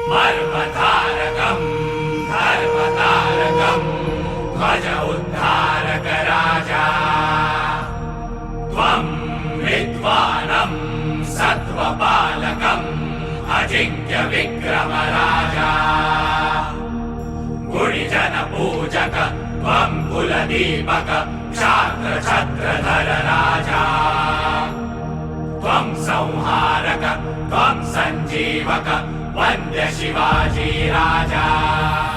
मर्मधारकं धर्मतारकं ध्वज उद्धारक राजा त्वं विद्वानं सत्त्वपालकम् अजिंक्य विक्रम राजा गुणिजन पूजक त्वं कुलदीपक क्षात्र छत्रधर राजा त्वं संहारक त्वं संजीवक वन्द्य शिवाजी राजा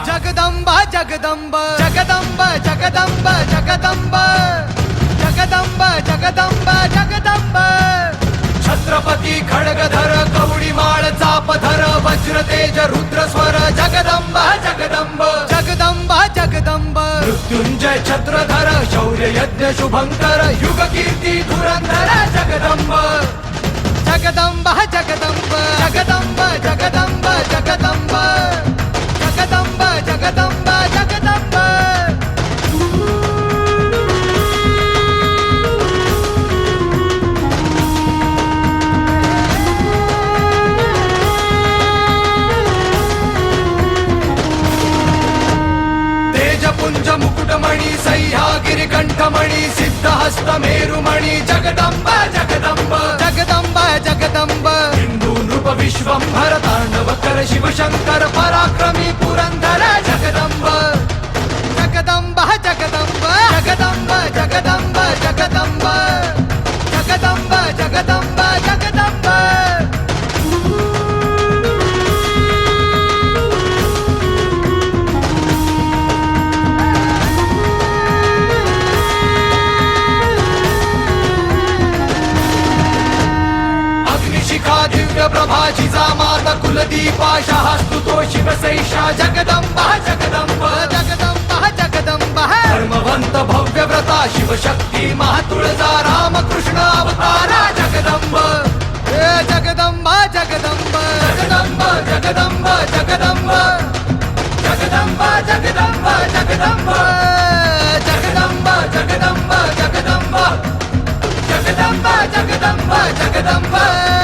जगदंब जगदंब जगदंब जगदंब जगदंब जगदंब जगदंब जगदंब छत्रपती खड्गधर कवडीमाळ चापधर वज्र तेज रुद्र स्वर जगदंब जगदंब जगदंब जगदंब मृत्युंजय छत्रधर शौर्य यज्ञ शुभंकर युग कीर्ती धुरंधर जगदंब जगदंब जगदंब जगदंब जगदंब जगदंब जगदंब जगदंब जगदंब तेजपुंज मुकुटमणि सह्यागिरि कंठमणि सिद्धहस्त मेरुमणि जगदंब जगदंब जगदंब जगदंब हिंदू नृप विश्वंभर तांडव कर शिव शंकर पराक्रमी पुरंदर जगदंब जगदंब जगदंब जगदंब जगदंब जगदंब जगदंब जगदंब जगदंब शिखा दिव्य प्रभा जिजामाता कुलदीपा शास्तुतो शिवसैषा जगदंबा जगदंब जगदंब जगदंब धर्मवंत भव्य व्रता शिवशक्ती महातुळजा रामकृष्ण अवतारा जगदंब जगदंबा जगदंब जगदंब जगदंब जगदंब जगदंब जगदंब जगदंब जगदंब जगदंब जगदंब जगदंब जगदंब जगदंब